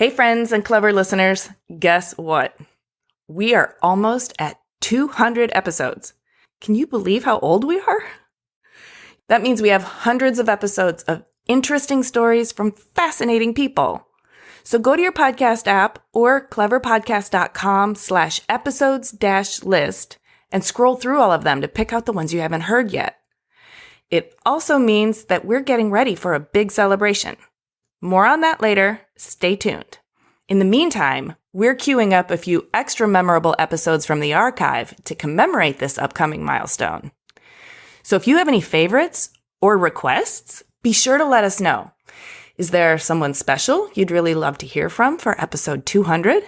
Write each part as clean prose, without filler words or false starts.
Hey friends and clever listeners, guess what? We are almost at 200 episodes. Can you believe how old we are? That means we have hundreds of episodes of interesting stories from fascinating people. So go to your podcast app or cleverpodcast.com/episodes-list and scroll through all of them to pick out the ones you haven't heard yet. It also means that we're getting ready for a big celebration. More on that later. Stay tuned. In the meantime, we're queuing up a few extra memorable episodes from the archive to commemorate this upcoming milestone. So if you have any favorites or requests, be sure to let us know. Is there someone special you'd really love to hear from for episode 200?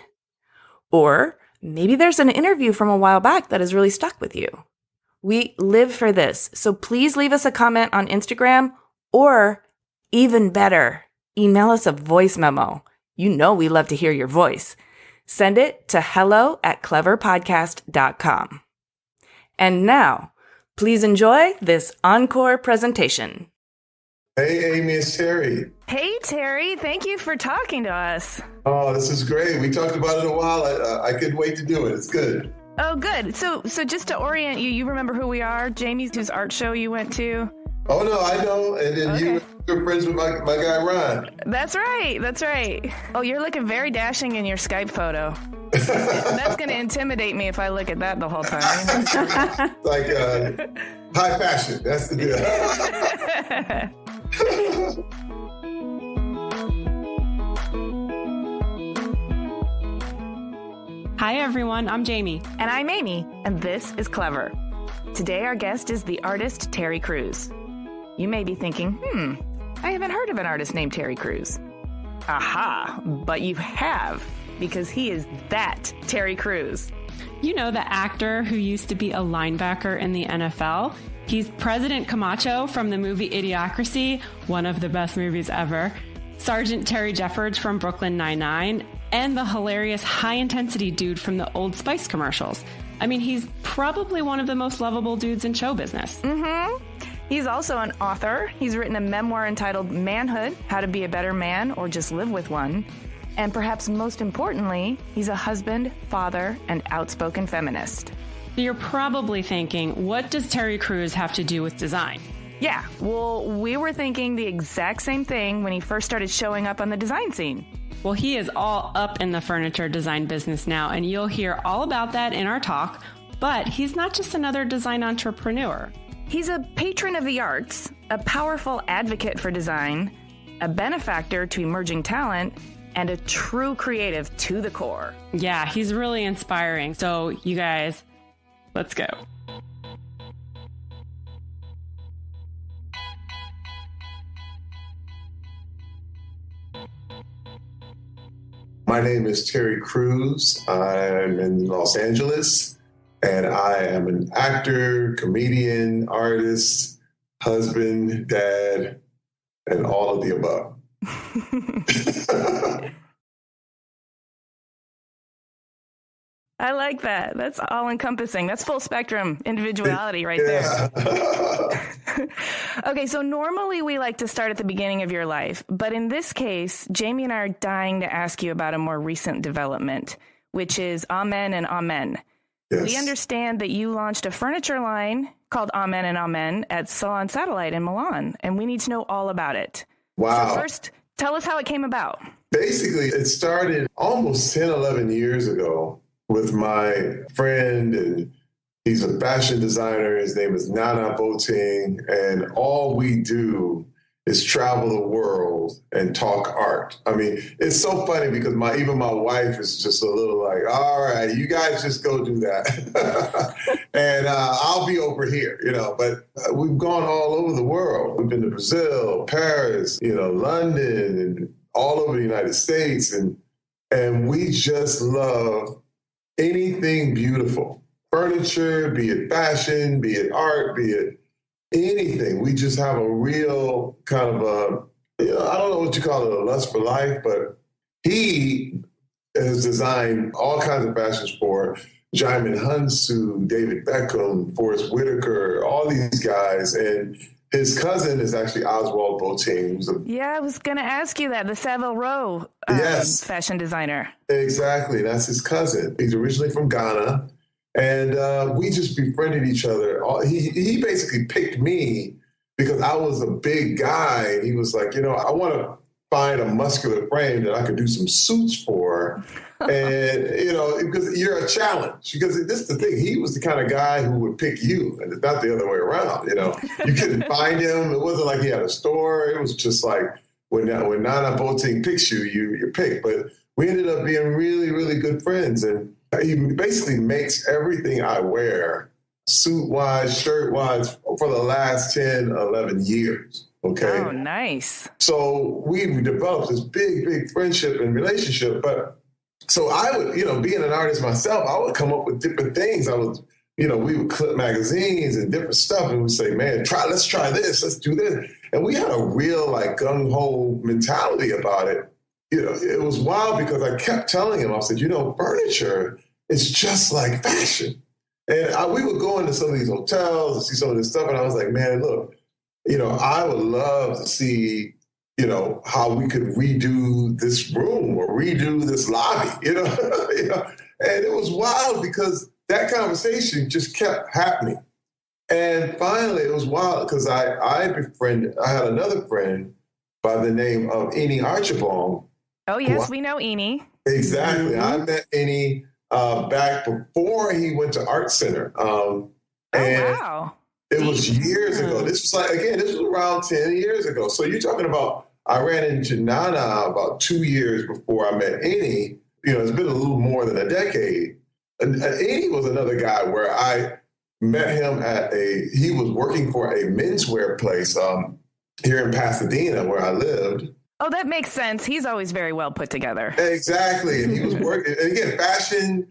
Or maybe there's an interview from a while back that has really stuck with you. We live for this, so please leave us a comment on Instagram or, even better, email us a voice memo. You know we love to hear your voice. Send it to hello@cleverpodcast.com. And now, please enjoy this encore presentation. Hey, Amy, it's Terry. Hey, Terry. Thank you for talking to us. Oh, this is great. We talked about it a while. I couldn't wait to do it. It's good. Oh, good. So just to orient you, you remember who we are? Jamie's whose art show you went to? Oh, no, I know. And then Okay. you're friends with my guy, Ron. That's right. Oh, you're looking very dashing in your Skype photo. That's going to intimidate me if I look at that the whole time. Like high fashion. That's the deal. Hi, everyone. I'm Jamie. And I'm Amy, and this is Clever. Today, our guest is the artist Terry Crews. You may be thinking, I haven't heard of an artist named Terry Crews. Aha, but you have, because he is that Terry Crews. You know the actor who used to be a linebacker in the NFL? He's President Camacho from the movie Idiocracy, one of the best movies ever, Sergeant Terry Jeffords from Brooklyn Nine-Nine, and the hilarious high-intensity dude from the Old Spice commercials. I mean, he's probably one of the most lovable dudes in show business. Mm-hmm. He's also an author. He's written a memoir entitled Manhood, How to Be a Better Man or Just Live with One. And perhaps most importantly, he's a husband, father, and outspoken feminist. You're probably thinking, what does Terry Crews have to do with design? Yeah, well, we were thinking the exact same thing when he first started showing up on the design scene. Well, he is all up in the furniture design business now, and you'll hear all about that in our talk. But he's not just another design entrepreneur. He's a patron of the arts, a powerful advocate for design, a benefactor to emerging talent, and a true creative to the core. Yeah, he's really inspiring. So, you guys, let's go. My name is Terry Crews. I'm in Los Angeles, and I am an actor, comedian, artist, husband, dad, and all of the above. I like that. That's all-encompassing. That's full spectrum individuality right there. Okay, so normally we like to start at the beginning of your life, but in this case, Jamie and I are dying to ask you about a more recent development, which is Amen and Amen. Yes. We understand that you launched a furniture line called Amen and Amen at Salon Satellite in Milan, and we need to know all about it. Wow. So first, tell us how it came about. Basically, it started almost 10, 11 years ago with my friend, and he's a fashion designer. His name is Nana Boateng, and all we do is travel the world and talk art. I mean, it's so funny because even my wife is just a little like, all right, you guys just go do that. And I'll be over here, but we've gone all over the world. We've been to Brazil, Paris, London, and all over the United States. And we just love anything beautiful. Furniture, be it fashion, be it art, be it anything. We just have a real kind of I don't know what you call it, a lust for life, but he has designed all kinds of fashions for Jaimin Hunsu, David Beckham, Forrest Whitaker, all these guys, and His cousin is actually Oswald Boateng, who's I was going to ask you that, the Savile Row yes, fashion designer. Exactly. That's his cousin. He's originally from Ghana. And we just befriended each other. He basically picked me because I was a big guy. And he was like, I want to find a muscular frame that I could do some suits for. And, because you're a challenge. Because this is the thing. He was the kind of guy who would pick you, and it's not the other way around. You couldn't find him. It wasn't like he had a store. It was just like when Nana Boateng picks you, you're picked. But we ended up being really, really good friends. And he basically makes everything I wear, suit-wise, shirt-wise, for the last 10, 11 years. Okay. Oh, nice. So we developed this big, big friendship and relationship. But so I would, being an artist myself, I would come up with different things. We would clip magazines and different stuff, and we'd say, man, let's try this, let's do this. And we had a real like gung-ho mentality about it. It was wild because I kept telling him, I said, furniture is just like fashion. And we would go into some of these hotels and see some of this stuff, and I was like, man, look, I would love to see how we could redo this room or redo this lobby, and it was wild because that conversation just kept happening. And finally it was wild because I had another friend by the name of Eni Archibald. Oh, yes, we know Eni. Exactly. I met Eni back before he went to Art Center. Wow. It was years ago. This was around 10 years ago. So you're talking about, I ran into Nana about 2 years before I met Eni. It's been a little more than a decade. And Eni was another guy where I met him he was working for a menswear place here in Pasadena where I lived. Oh, that makes sense. He's always very well put together. Exactly. And he was working, and again, fashion,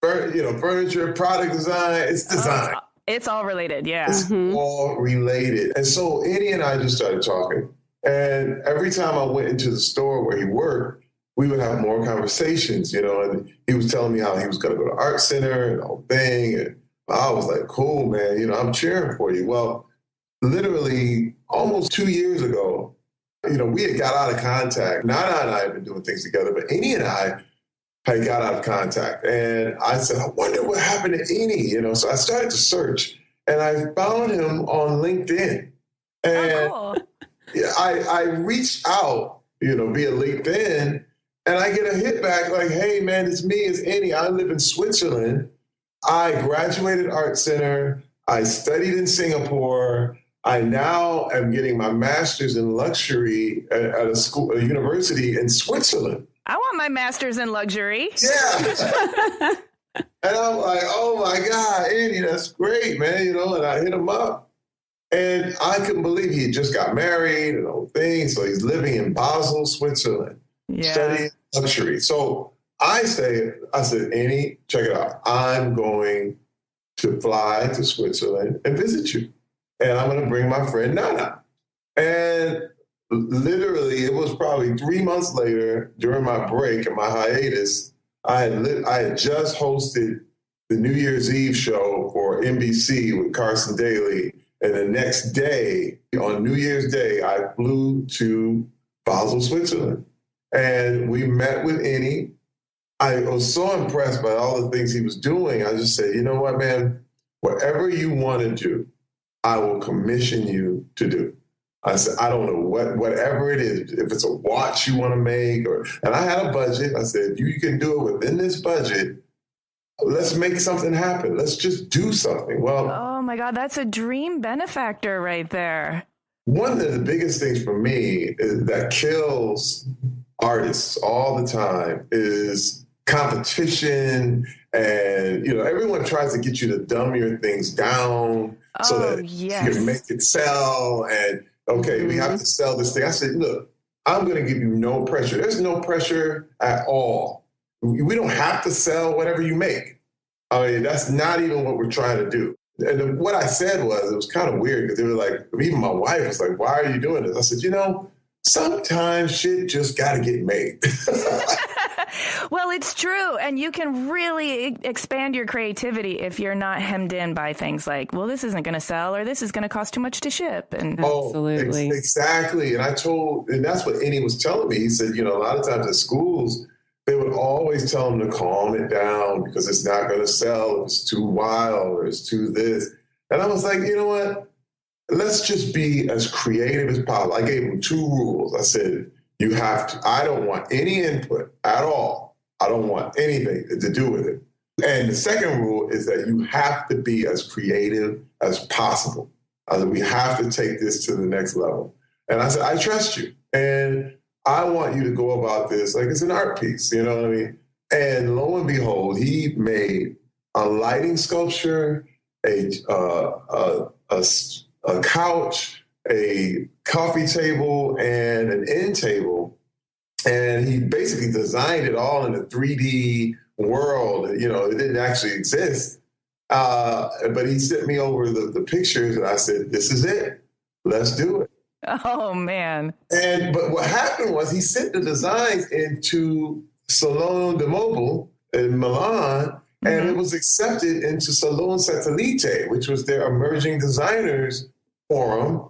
furniture, product design, it's design. It's all related, yeah. It's all related. And so Eddie and I just started talking. And every time I went into the store where he worked, we would have more conversations, and he was telling me how he was going to go to Art Center and the whole thing. And I was like, cool, man, I'm cheering for you. Well, literally almost 2 years ago, we had got out of contact. Nana and I had been doing things together, but Eni and I had got out of contact. And I said, I wonder what happened to Eni, So I started to search, and I found him on LinkedIn. And cool. I reached out, via LinkedIn, and I get a hit back like, hey, man, it's me, it's Eni. I live in Switzerland. I graduated Art Center. I studied in Singapore. I now am getting my master's in luxury at a university in Switzerland. I want my master's in luxury. Yeah. And I'm like, oh my God, Eni, that's great, man. And I hit him up. And I couldn't believe he had just got married and the whole thing. So he's living in Basel, Switzerland, studying luxury. So I said, Eni, check it out. I'm going to fly to Switzerland and visit you. And I'm going to bring my friend Nana. And literally, it was probably 3 months later during my break and my hiatus, I had just hosted the New Year's Eve show for NBC with Carson Daly. And the next day, on New Year's Day, I flew to Basel, Switzerland. And we met with Eni. I was so impressed by all the things he was doing. I just said, you know what, man, whatever you want to do, I will commission you to do. I said, I don't know whatever it is, if it's a watch you want to make, and I had a budget. I said, if you can do it within this budget, let's make something happen. Let's just do something. Well, oh my God, that's a dream benefactor right there. One of the biggest things for me that kills artists all the time is competition. And, everyone tries to get you to dumb your things down so that you can make it sell. And, okay, we have to sell this thing. I said, look, I'm going to give you no pressure. There's no pressure at all. We don't have to sell whatever you make. I mean, that's not even what we're trying to do. And what I said was, it was kind of weird because they were like, even my wife was like, why are you doing this? I said, sometimes shit just got to get made. Well, it's true. And you can really expand your creativity if you're not hemmed in by things like, well, this isn't going to sell or this is going to cost too much to ship. And Absolutely. Exactly. And that's what Annie was telling me. He said, a lot of times at schools, they would always tell them to calm it down because it's not going to sell if it's too wild or it's too this. And I was like, you know what? Let's just be as creative as possible. I gave him 2 rules. I said, I don't want any input at all. I don't want anything to do with it. And the second rule is that you have to be as creative as possible. I said, we have to take this to the next level. And I said, I trust you. And I want you to go about this like it's an art piece. You know what I mean? And lo and behold, he made a lighting sculpture, a couch, a coffee table, and an end table. And he basically designed it all in a 3D world. It didn't actually exist. But he sent me over the pictures, and I said, this is it. Let's do it. Oh, man. But what happened was he sent the designs into Salone de Mobile in Milan, and it was accepted into Salone Satellite, which was their emerging designers forum.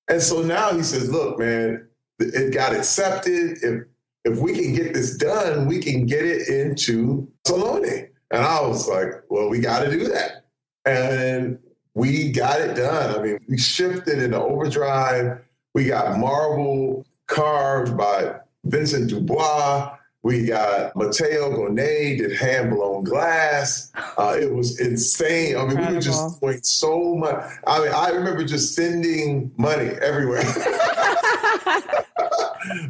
And so now he says, look, man, it got accepted. If we can get this done, we can get it into Salone. And I was like, well, we got to do that. And we got it done. I mean, we shipped it into overdrive. We got marble carved by Vincent Dubois. We got Matteo Gonet did hand-blown glass. It was insane. I mean, we were just doing so much. I mean, I remember just sending money everywhere.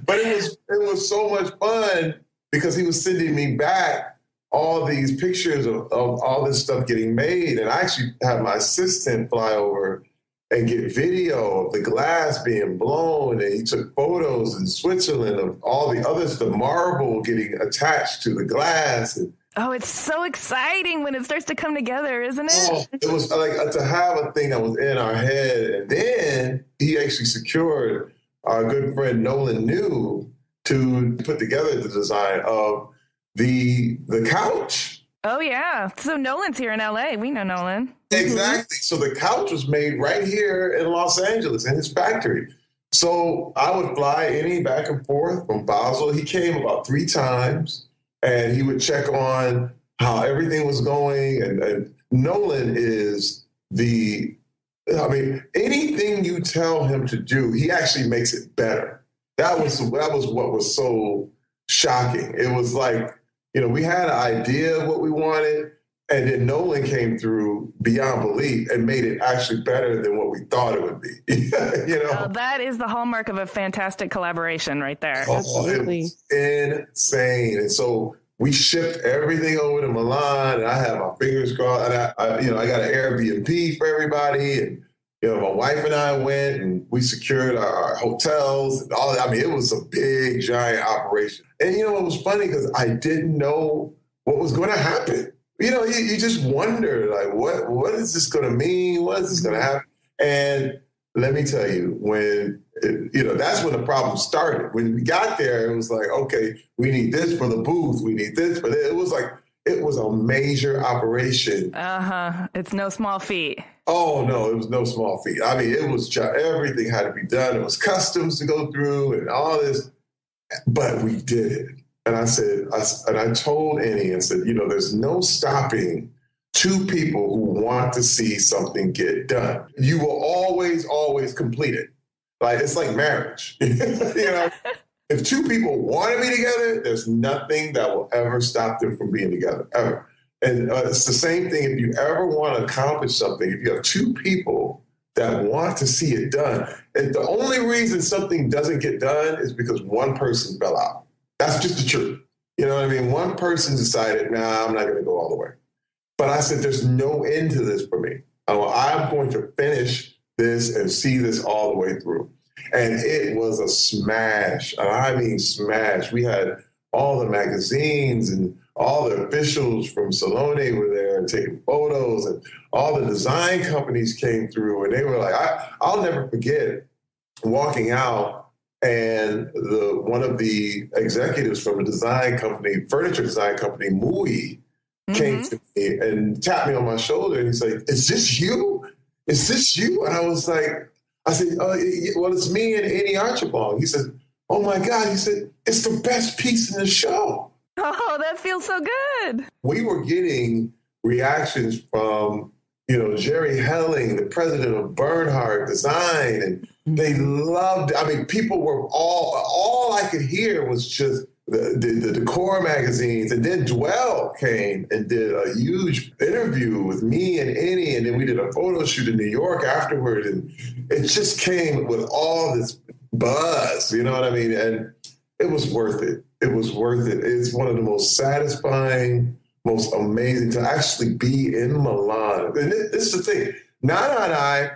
But it was so much fun because he was sending me back all these pictures of all this stuff getting made. And I actually had my assistant fly over and get video of the glass being blown. And he took photos in Switzerland of all the others, the marble getting attached to the glass. And, it's so exciting when it starts to come together, isn't it? It was like to have a thing that was in our head. And then he actually secured our good friend Nolan New to put together the design of the couch. Oh, yeah. So Nolan's here in LA. We know Nolan. Exactly. So the couch was made right here in Los Angeles in his factory. So I would fly Annie back and forth from Basel. He came about 3 times, and he would check on how everything was going. And Nolan is anything you tell him to do, he actually makes it better. That was what was so shocking. It was like, we had an idea of what we wanted, and then Nolan came through beyond belief and made it actually better than what we thought it would be. That is the hallmark of a fantastic collaboration right there. Absolutely. It was insane. And so we shipped everything over to Milan, and I had my fingers crossed. And I got an Airbnb for everybody, and my wife and I went, and we secured our hotels and all that. I mean, it was a big, giant operation. And it was funny because I didn't know what was going to happen. You just wonder, like, what is this going to mean? What is this going to happen? And let me tell you, that's when the problem started. When we got there, it was like, okay, we need this for the booth. We need this for this. It was a major operation. It's no small feat. Oh, no, it was no small feat. I mean, it was everything had to be done. It was customs to go through and all this, but we did it. And I told Annie and said, there's no stopping 2 people who want to see something get done. You will always, always complete it. Like, it's like marriage. If 2 people want to be together, there's nothing that will ever stop them from being together, ever. And it's the same thing if you ever want to accomplish something. If you have 2 people that want to see it done, and the only reason something doesn't get done is because one person fell out. That's just the truth. You know what I mean? One person decided, nah, I'm not going to go all the way. But I said, there's no end to this for me. I'm going to finish this and see this all the way through. And it was a smash. I mean, smash. We had all the magazines and all the officials from Salone were there taking photos, and all the design companies came through, and they were like, I'll never forget walking out And one of the executives from a design company, furniture design company, Mui, came to me and tapped me on my shoulder. And he's like, "Is this you? Is this you?" And I said, "Oh, well, it's me and Annie Archibald." He said, "Oh my God." He said, "It's the best piece in the show." Oh, that feels so good. We were getting reactions from, Jerry Helling, the president of Bernhard Design, and they loved it. I mean, people were all I could hear was just the decor magazines. And then Dwell came and did a huge interview with me and Annie, and then we did a photo shoot in New York afterward, and it just came with all this buzz, you know what I mean? And it was worth it. It was worth it. It's one of the most satisfying, most amazing to actually be in Milan. And this is the thing. Nana and I,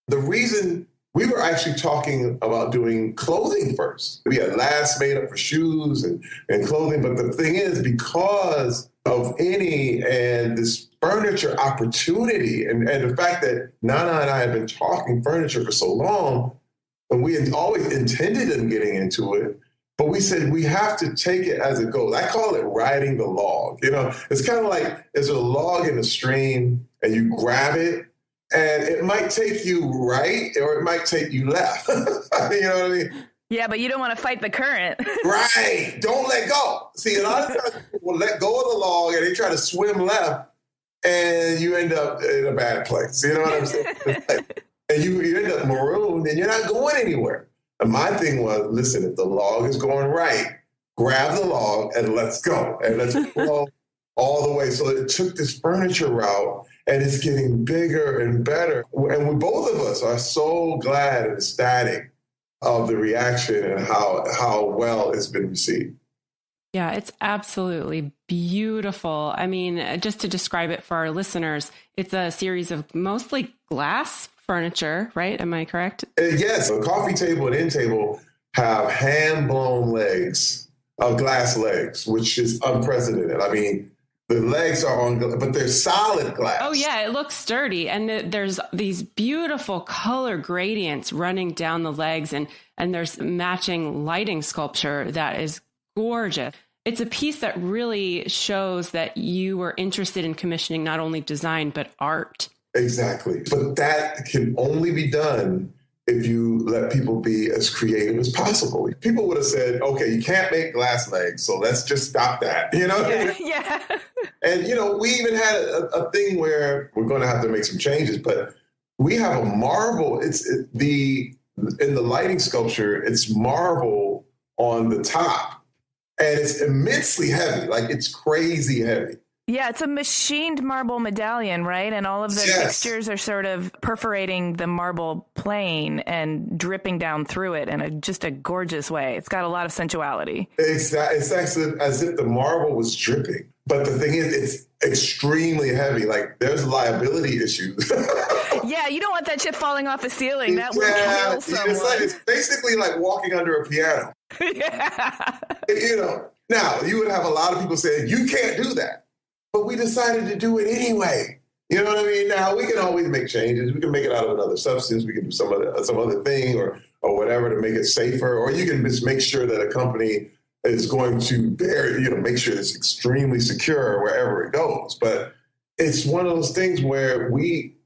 the reason we were actually talking about doing clothing first. We had last made up for shoes and clothing. But the thing is, because of Annie and this furniture opportunity and the fact that Nana and I had been talking furniture for so long, and we had always intended on getting into it, but we said we have to take it as it goes. I call it riding the log. It's kind of like there's a log in a stream and you grab it and it might take you right or it might take you left. You know what I mean? Yeah, but you don't want to fight the current. Right. Don't let go. See, a lot of times people let go of the log and they try to swim left and you end up in a bad place. You know what I'm saying? And you end up marooned and you're not going anywhere. And my thing was, listen, if the log is going right, grab the log and let's go. And let's go all the way. So it took this furniture route and it's getting bigger and better. And both of us are so glad and ecstatic of the reaction and how well it's been received. Yeah, it's absolutely beautiful. I mean, just to describe it for our listeners, it's a series of mostly glass furniture, right? Am I correct? Yes. A coffee table and end table have hand-blown legs, glass legs, which is unprecedented. I mean, the legs are on, but they're solid glass. Oh, yeah. It looks sturdy. And there's these beautiful color gradients running down the legs, and there's matching lighting sculpture that is gorgeous. It's a piece that really shows that you were interested in commissioning not only design, but art. Exactly. But that can only be done if you let people be as creative as possible. People would have said, okay, you can't make glass legs, so let's just stop that. You know? Yeah. And, we even had a thing where we're going to have to make some changes, but we have a marble. In the lighting sculpture, it's marble on the top, and it's immensely heavy. Like, it's crazy heavy. Yeah, it's a machined marble medallion, right? And all of the fixtures are sort of perforating the marble plane and dripping down through it in just a gorgeous way. It's got a lot of sensuality. It's actually as if the marble was dripping. But the thing is, it's extremely heavy. Like, there's liability issues. Yeah, you don't want that shit falling off a ceiling. That will kill someone. It's basically like walking under a piano. Yeah. Now, you would have a lot of people saying, you can't do that. But we decided to do it anyway. You know what I mean? Now, we can always make changes. We can make it out of another substance. We can do some other thing or whatever to make it safer. Or you can just make sure that a company is going to make sure it's extremely secure wherever it goes. But it's one of those things where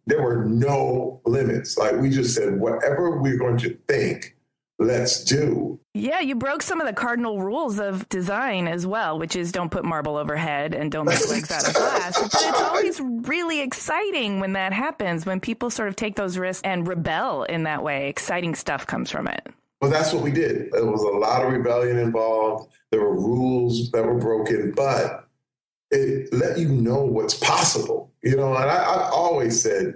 there were no limits. Like, we just said, whatever we're going to think, let's do. Yeah, you broke some of the cardinal rules of design as well, which is don't put marble overhead and don't make legs out of glass. But it's always really exciting when that happens, when people sort of take those risks and rebel in that way. Exciting stuff comes from it. Well, that's what we did. There was a lot of rebellion involved. There were rules that were broken, but it let you know what's possible. And I always said,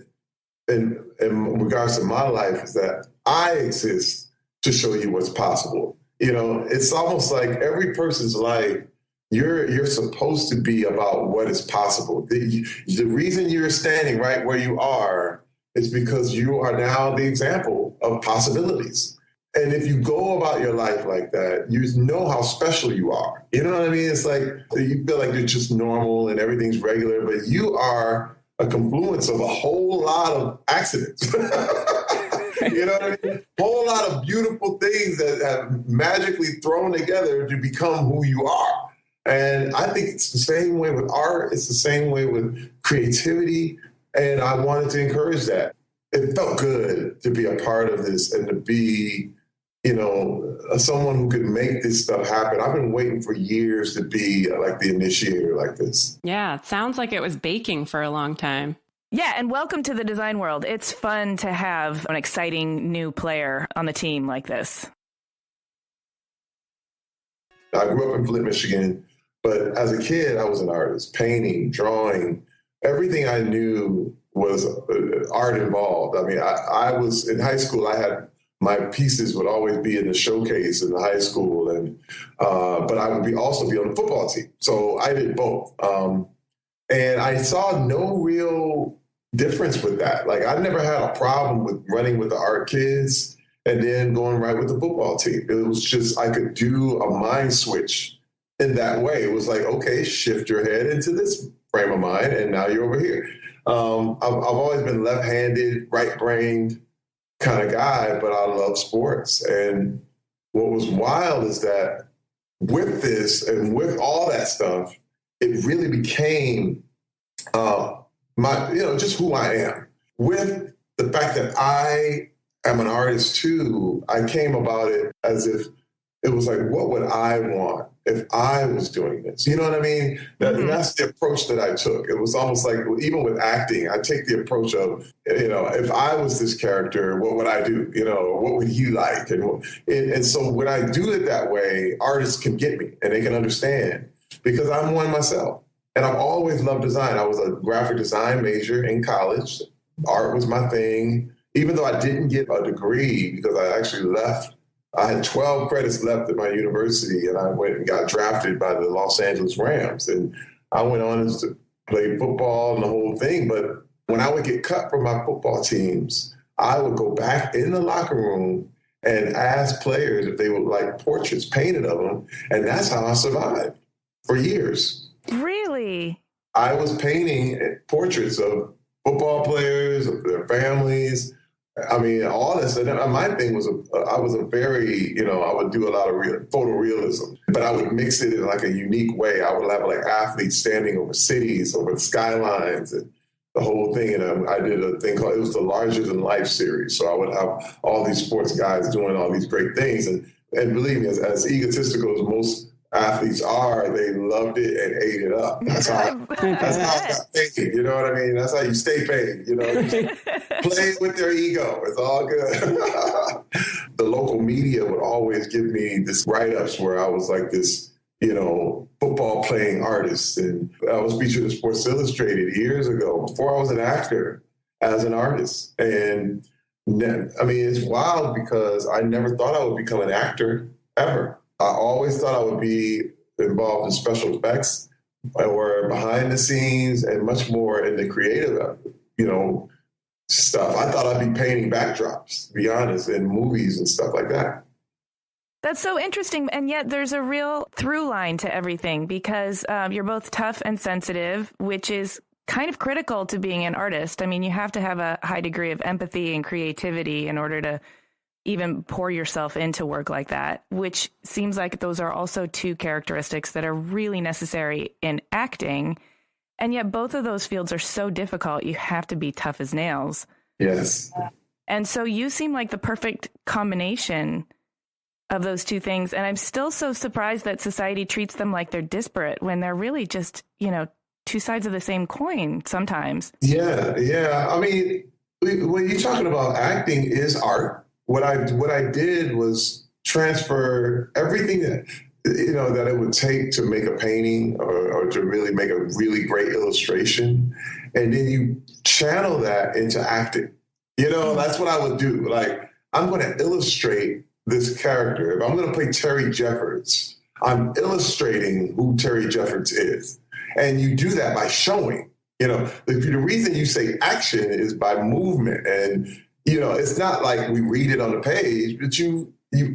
in regards to my life, is that I exist to show you what's possible. It's almost like every person's life, you're supposed to be about what is possible. The reason you're standing right where you are is because you are now the example of possibilities. And if you go about your life like that, you know how special you are. You know what I mean? It's like you feel like you're just normal and everything's regular, but you are a confluence of a whole lot of accidents. You know what I mean? Whole lot of beautiful things that have magically thrown together to become who you are. And I think it's the same way with art. It's the same way with creativity. And I wanted to encourage that. It felt good to be a part of this and to be, someone who could make this stuff happen. I've been waiting for years to be like the initiator like this. Yeah, it sounds like it was baking for a long time. Yeah, and welcome to the design world. It's fun to have an exciting new player on the team like this. I grew up in Flint, Michigan, but as a kid, I was an artist, painting, drawing. Everything I knew was art involved. I mean, I was in high school, my pieces would always be in the showcase in the high school, but I would also be on the football team. So I did both. And I saw no real difference with that. Like, I never had a problem with running with the art kids and then going right with the football team. It was just, I could do a mind switch in that way. It was like, okay, shift your head into this frame of mind, and now you're over here. I've always been left-handed, right-brained kind of guy, but I love sports. And what was wild is that with this and with all that stuff, it really became just who I am. With the fact that I am an artist too, I came about it as if it was like, what would I want if I was doing this? You know what I mean? That's the approach that I took. It was almost like, even with acting, I take the approach of, if I was this character, what would I do? What would you like? And so when I do it that way, artists can get me and they can understand, because I'm one myself. And I've always loved design. I was a graphic design major in college. Art was my thing, even though I didn't get a degree because I actually left. I had 12 credits left at my university, and I went and got drafted by the Los Angeles Rams. And I went on to play football and the whole thing. But when I would get cut from my football teams, I would go back in the locker room and ask players if they would like portraits painted of them. And that's how I survived for years. Really? I was painting portraits of football players, of their families. I mean, all this. And my thing was, I was a very, I would do a lot of photorealism, but I would mix it in like a unique way. I would have like athletes standing over cities, over skylines, and the whole thing. And I did a thing called, it was the Larger Than Life series. So I would have all these sports guys doing all these great things. And believe me, as egotistical as most athletes are, they loved it and ate it up. That's how I got paid. You know what I mean? That's how you stay paid. Play with their ego. It's all good. The local media would always give me this write-ups where I was like this, football playing artist. And I was featured in Sports Illustrated years ago, before I was an actor, as an artist. And I mean, it's wild because I never thought I would become an actor ever. I always thought I would be involved in special effects or behind the scenes and much more in the creative, stuff. I thought I'd be painting backdrops, to be honest, in movies and stuff like that. That's so interesting. And yet there's a real through line to everything, because you're both tough and sensitive, which is kind of critical to being an artist. I mean, you have to have a high degree of empathy and creativity in order to even pour yourself into work like that, which seems like those are also two characteristics that are really necessary in acting. And yet both of those fields are so difficult. You have to be tough as nails. Yes. And so you seem like the perfect combination of those two things. And I'm still so surprised that society treats them like they're disparate when they're really just, two sides of the same coin sometimes. Yeah. I mean, when you're talking about acting is art. What I did was transfer everything that it would take to make a painting or to really make a really great illustration, and then you channel that into acting. That's what I would do. Like, I'm going to illustrate this character. If I'm going to play Terry Jeffords, I'm illustrating who Terry Jeffords is, and you do that by showing. The reason you say action is by movement and. It's not like we read it on the page, but you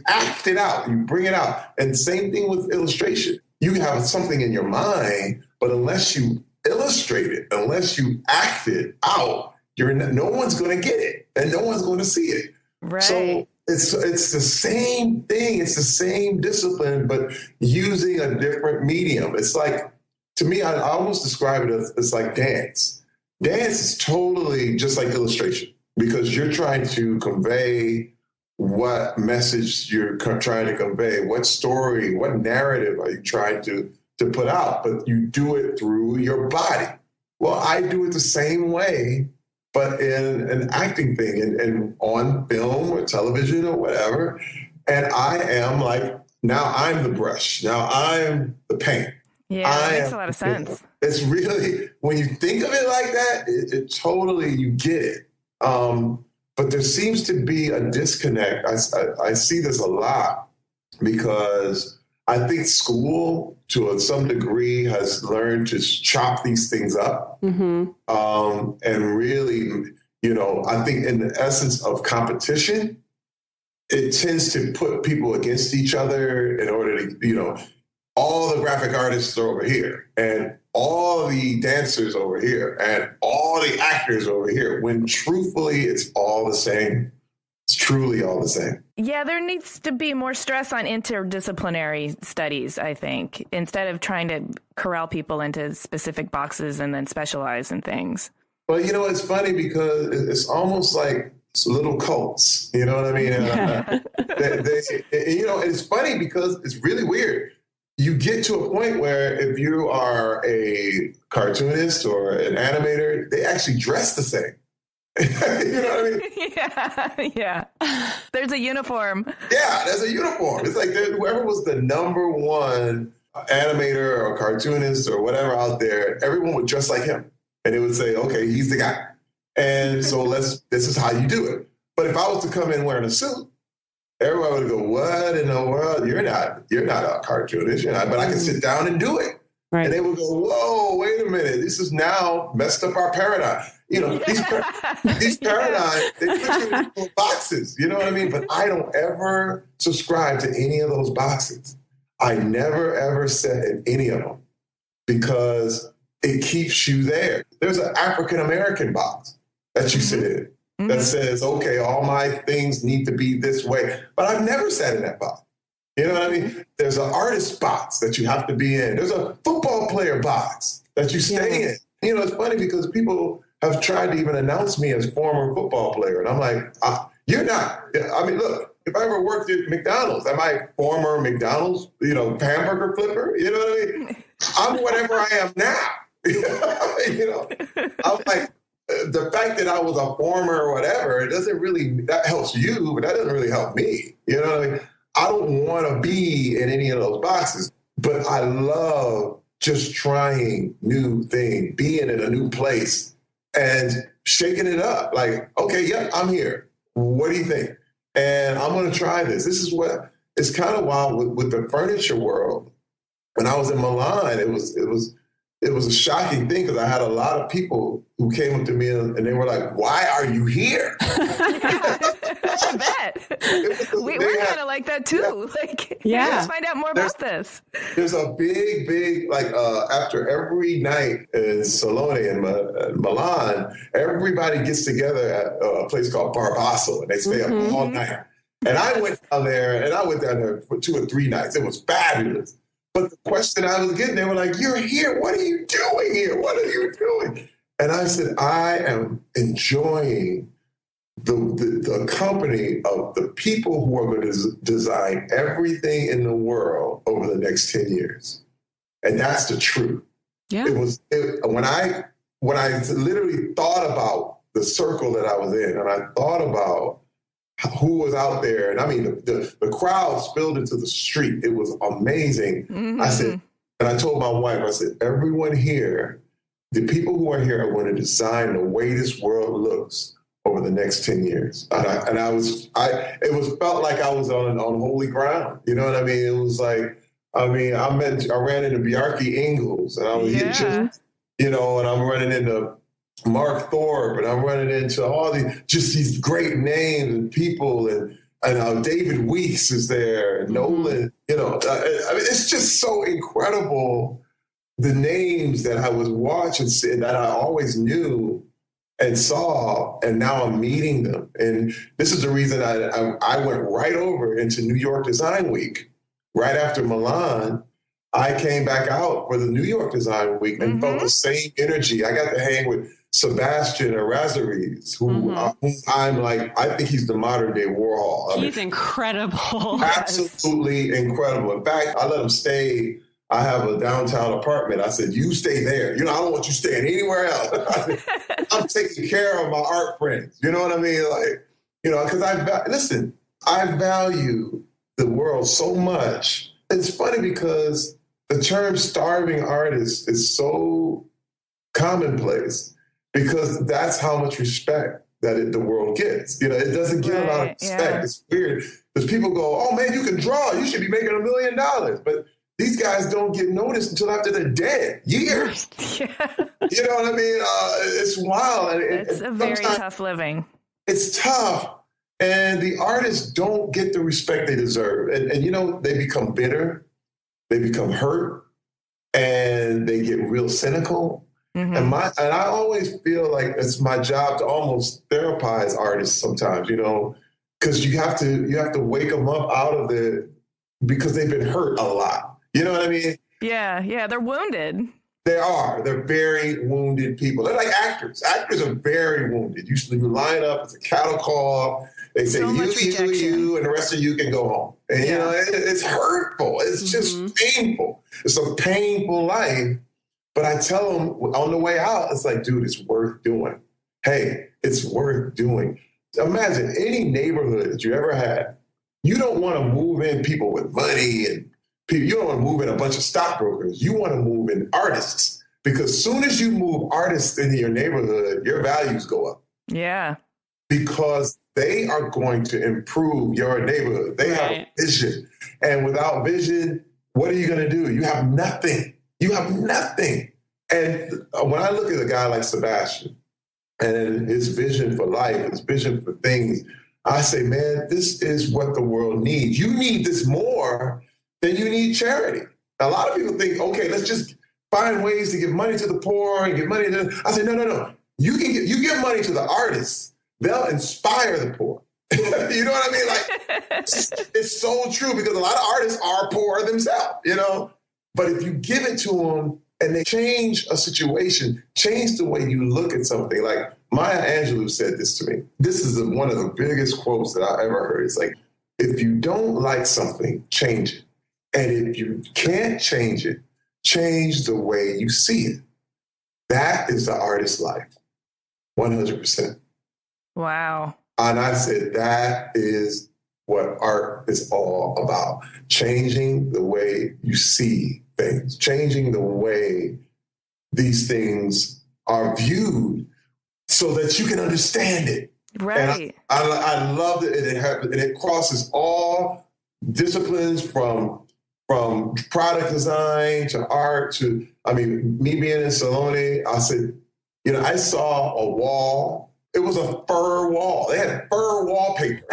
act it out, you bring it out. And same thing with illustration. You can have something in your mind, but unless you illustrate it, unless you act it out, no one's going to get it and no one's going to see it. Right. So it's the same thing. It's the same discipline, but using a different medium. It's like, to me, I almost describe it as it's like dance. Dance is totally just like illustration because you're trying to convey what message you're trying to convey, what story, what narrative are you trying to put out, but you do it through your body. Well, I do it the same way, but in an acting thing and on film or television or whatever. And I am like, now I'm the brush. Now I'm the paint. Yeah, that makes a lot of sense. It's really, when you think of it like that, it totally, you get it. But there seems to be a disconnect. I see this a lot because I think school, to some degree, has learned to chop these things up. Mm-hmm. And really, I think in the essence of competition, it tends to put people against each other in order to, all the graphic artists are over here and all the dancers over here and all the actors over here, when truthfully, it's all the same. It's truly all the same. Yeah, there needs to be more stress on interdisciplinary studies, I think, instead of trying to corral people into specific boxes and then specialize in things. Well, it's funny because it's almost like little cults, you know what I mean? And it's funny because it's really weird. You get to a point where if you are a cartoonist or an animator, they actually dress the same. You know what I mean? Yeah. There's a uniform. Yeah, there's a uniform. It's like whoever was the number one animator or cartoonist or whatever out there, everyone would dress like him. And it would say, okay, he's the guy. And so this is how you do it. But if I was to come in wearing a suit, everybody would go, what in the world? You're not a cartoonist. But I can sit down and do it. Right. And they would go, whoa, wait a minute. This has now messed up our paradigm. These paradigms, they put you in little boxes. You know what I mean? But I don't ever subscribe to any of those boxes. I never, ever sit in any of them because it keeps you there. There's an African-American box that you sit in. That says, okay, all my things need to be this way. But I've never sat in that box. You know what I mean? There's an artist box that you have to be in. There's a football player box that you stay in. It's funny because people have tried to even announce me as former football player. And I'm like, you're not. I mean, look, if I ever worked at McDonald's, am I former McDonald's, hamburger flipper? You know what I mean? I'm whatever I am now. I'm like, the fact that I was a former or whatever, it doesn't really, that helps you, but that doesn't really help me. You know what I mean? I don't want to be in any of those boxes, but I love just trying new things, being in a new place and shaking it up. Like, okay, yeah, I'm here. What do you think? And I'm going to try this. This is what, it's kind of wild with the furniture world. When I was in Milan, it was a shocking thing because I had a lot of people who came up to me and they were like, why are you here? I bet. We're kind of like that too. Let's find out more about this. There's a big, after every night in Salone in Milan, everybody gets together at a place called Barbasso and they stay up all night. And I went down there for 2 or 3 nights. It was fabulous. But the question I was getting, they were like, you're here. What are you doing here? What are you doing? And I said, I am enjoying the company of the people who are going to design everything in the world over the next 10 years. And that's the truth. Yeah. When I literally thought about the circle that I was in, and I thought about who was out there. And I mean, the crowd spilled into the street. It was amazing. Mm-hmm. I said, and I told my wife, I said, everyone here, the people who are here are going to design the way this world looks over the next 10 years. And it felt like I was on holy ground. You know what I mean? It was like, I ran into Bjarke Ingels and I was and I'm running into Mark Thorpe, and I'm running into all these great names and people, and David Weeks is there, and Nolan. It's just so incredible the names that I was watching that I always knew, and saw, and now I'm meeting them. And this is the reason I went right over into New York Design Week. Right after Milan, I came back out for the New York Design Week and felt the same energy. I got to hang with Sebastian Errázuriz, whom I'm like, I think he's the modern day Warhol. He's incredible. Absolutely incredible. In fact, I let him stay. I have a downtown apartment. I said, you stay there. I don't want you staying anywhere else. I'm taking care of my art friends. You know what I mean? Like, because I value the world so much. It's funny because the term starving artist is so commonplace because that's how much respect that the world gets. It doesn't get a lot of respect. Yeah. It's weird because people go, oh man, you can draw. You should be making $1 million. But these guys don't get noticed until after they're dead. Years. Yeah. You know what I mean? It's wild. It's a very tough living. It's tough. And the artists don't get the respect they deserve. And they become bitter. They become hurt. And they get real cynical. Mm-hmm. And I always feel like it's my job to almost therapize artists sometimes, because you have to wake them up out of because they've been hurt a lot. You know what I mean? Yeah, they're wounded. They are. They're very wounded people. They're like actors. Actors are very wounded. Usually you line up, it's a cattle call. They say, you, and the rest of you can go home. And, it's hurtful. It's just painful. It's a painful life. But I tell them on the way out, it's like, dude, it's worth doing. Hey, it's worth doing. Imagine any neighborhood that you ever had. You don't want to move in people with money and people. You don't want to move in a bunch of stockbrokers. You want to move in artists because as soon as you move artists into your neighborhood, your values go up. Yeah. Because they are going to improve your neighborhood. They have a vision. And without vision, what are you going to do? You have nothing. You have nothing. And when I look at a guy like Sebastian and his vision for life, his vision for things, I say, man, this is what the world needs. You need this more than you need charity. A lot of people think, okay, let's just find ways to give money to the poor and give money to. I say, no. You give money to the artists. They'll inspire the poor. You know what I mean? Like, it's so true because a lot of artists are poor themselves, But if you give it to them and they change a situation, change the way you look at something. Like Maya Angelou said this to me. This is one of the biggest quotes that I ever heard. It's like, if you don't like something, change it. And if you can't change it, change the way you see it. That is the artist's life, 100%. Wow. And I said, that is what art is all about. Changing the way you see things, changing the way these things are viewed so that you can understand it. Right. And I love it. And it crosses all disciplines from product design to art to, me being in Salone, I said, I saw a wall. It was a fur wall. They had fur wallpaper.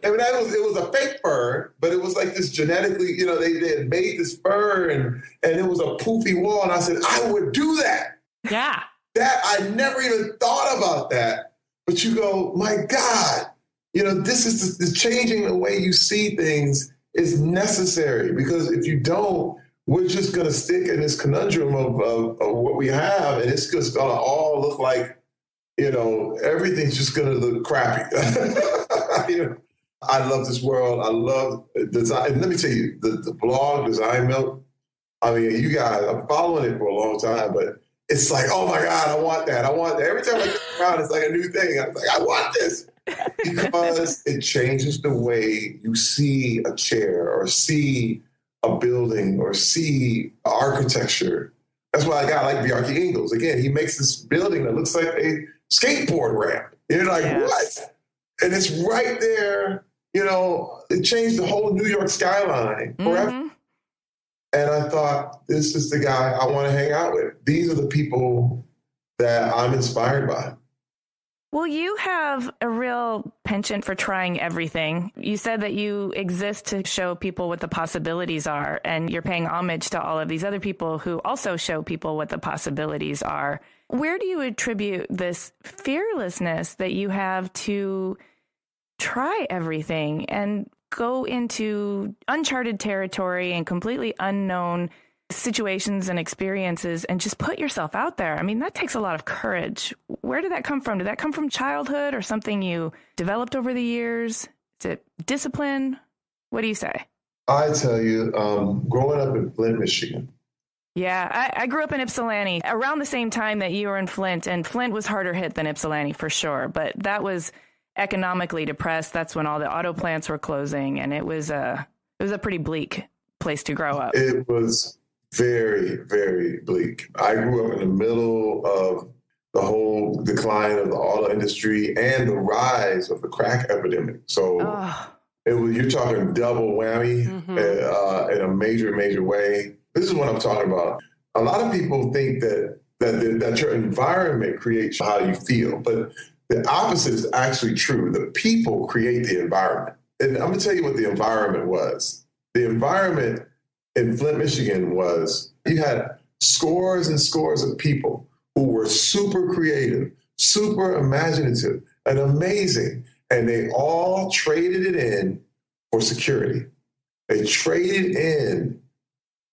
It was a fake fur, but it was like this genetically, they had made this fur and it was a poofy wall. And I said, I would do that. Yeah. That I never even thought about that. But you go, my God, this is the changing the way you see things is necessary because if you don't, we're just going to stick in this conundrum of what we have. And it's just going to all look like, everything's just going to look crappy. I love this world. I love design. And let me tell you, the blog Design Milk, you guys, I'm following it for a long time, but it's like, oh my God, I want that. I want that. Every time I get around, it's like a new thing. I'm like, I want this. Because it changes the way you see a chair or see a building or see architecture. That's why I like Bjarke Ingels. Again, he makes this building that looks like a skateboard ramp. You're like, what? And it's right there. It changed the whole New York skyline forever. Mm-hmm. And I thought, this is the guy I want to hang out with. These are the people that I'm inspired by. Well, you have a real penchant for trying everything. You said that you exist to show people what the possibilities are, and you're paying homage to all of these other people who also show people what the possibilities are. Where do you attribute this fearlessness that you have to try everything and go into uncharted territory and completely unknown situations and experiences and just put yourself out there? I mean, that takes a lot of courage. Where did that come from? Did that come from childhood or something you developed over the years? Is it discipline? What do you say? I tell you, growing up in Flint, Michigan. Yeah, I grew up in Ypsilanti around the same time that you were in Flint, and Flint was harder hit than Ypsilanti for sure. But that was economically depressed. That's when all the auto plants were closing, and it was a pretty bleak place to grow up. It was very, very bleak. I grew up in the middle of the whole decline of the auto industry and the rise of the crack epidemic. So you're talking double whammy in a major, major way. This is what I'm talking about. A lot of people think that your environment creates how you feel, but the opposite is actually true. The people create the environment. And I'm going to tell you what the environment was. The environment in Flint, Michigan you had scores and scores of people who were super creative, super imaginative, and amazing. And they all traded it in for security. They traded in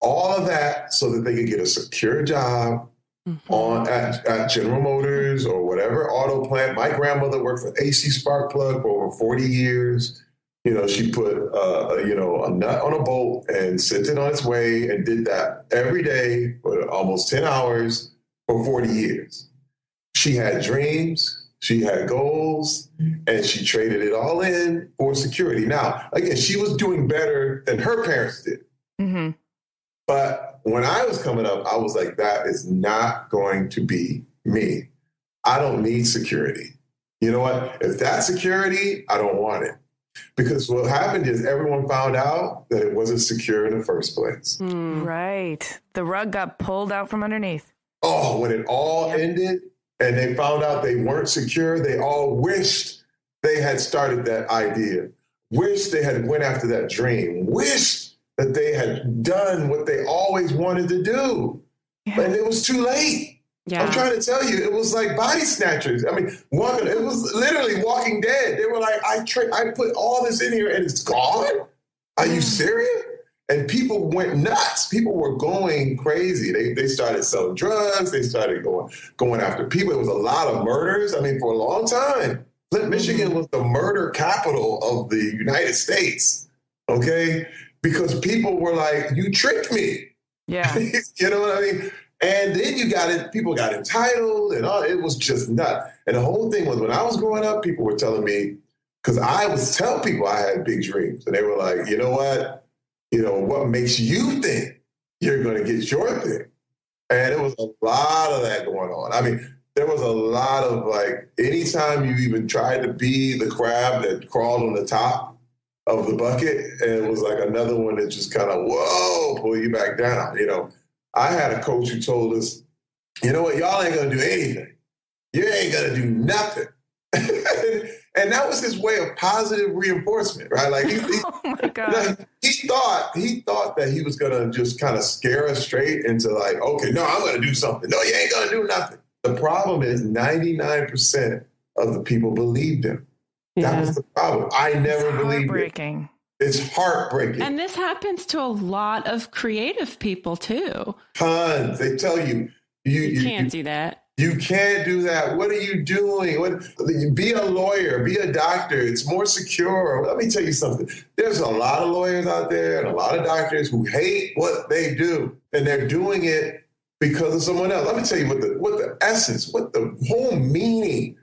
all of that so that they could get a secure job at General Motors or whatever auto plant. My grandmother worked for AC Sparkplug for over 40 years. You know, she put, a nut on a bolt and sent it on its way and did that every day for almost 10 hours for 40 years. She had dreams, she had goals, and she traded it all in for security. Now, again, she was doing better than her parents did. Mm-hmm. But when I was coming up, I was like, that is not going to be me. I don't need security. You know what? If that's security, I don't want it. Because what happened is everyone found out that it wasn't secure in the first place. Right. The rug got pulled out from underneath. Oh, when it all ended and they found out they weren't secure, they all wished they had started that idea, wished they had went after that dream, wished that they had done what they always wanted to do. Yeah. And it was too late. Yeah. I'm trying to tell you, it was like Body Snatchers. I mean, it was literally Walking Dead. They were like, I put all this in here and it's gone? Are you serious? And people went nuts. People were going crazy. They started selling drugs. They started going after people. It was a lot of murders. I mean, for a long time, Flint, Michigan was the murder capital of the United States, okay? Because people were like, you tricked me. Yeah. You know what I mean? And then people got entitled and all, it was just nuts. And the whole thing was when I was growing up, people were telling me, because I was telling people I had big dreams. And they were like, you know what? You know, what makes you think you're going to get your thing? And it was a lot of that going on. I mean, there was a lot of like, anytime you even tried to be the crab that crawled on the top of the bucket, and it was like another one that just kind of, pull you back down, you know. I had a coach who told us, you know what, y'all ain't going to do anything. You ain't going to do nothing. And that was his way of positive reinforcement, right? Like oh my God. He thought that he was going to just kind of scare us straight into like, okay, no, I'm going to do something. No, you ain't going to do nothing. The problem is 99% of the people believed him. Yeah. That was the problem. I never believed it. It's heartbreaking. And this happens to a lot of creative people too. Tons. They tell you, you can't do that. You can't do that. What are you doing? Be a lawyer, be a doctor. It's more secure. Let me tell you something. There's a lot of lawyers out there and a lot of doctors who hate what they do. And they're doing it because of someone else. Let me tell you what the essence, what the whole meaning,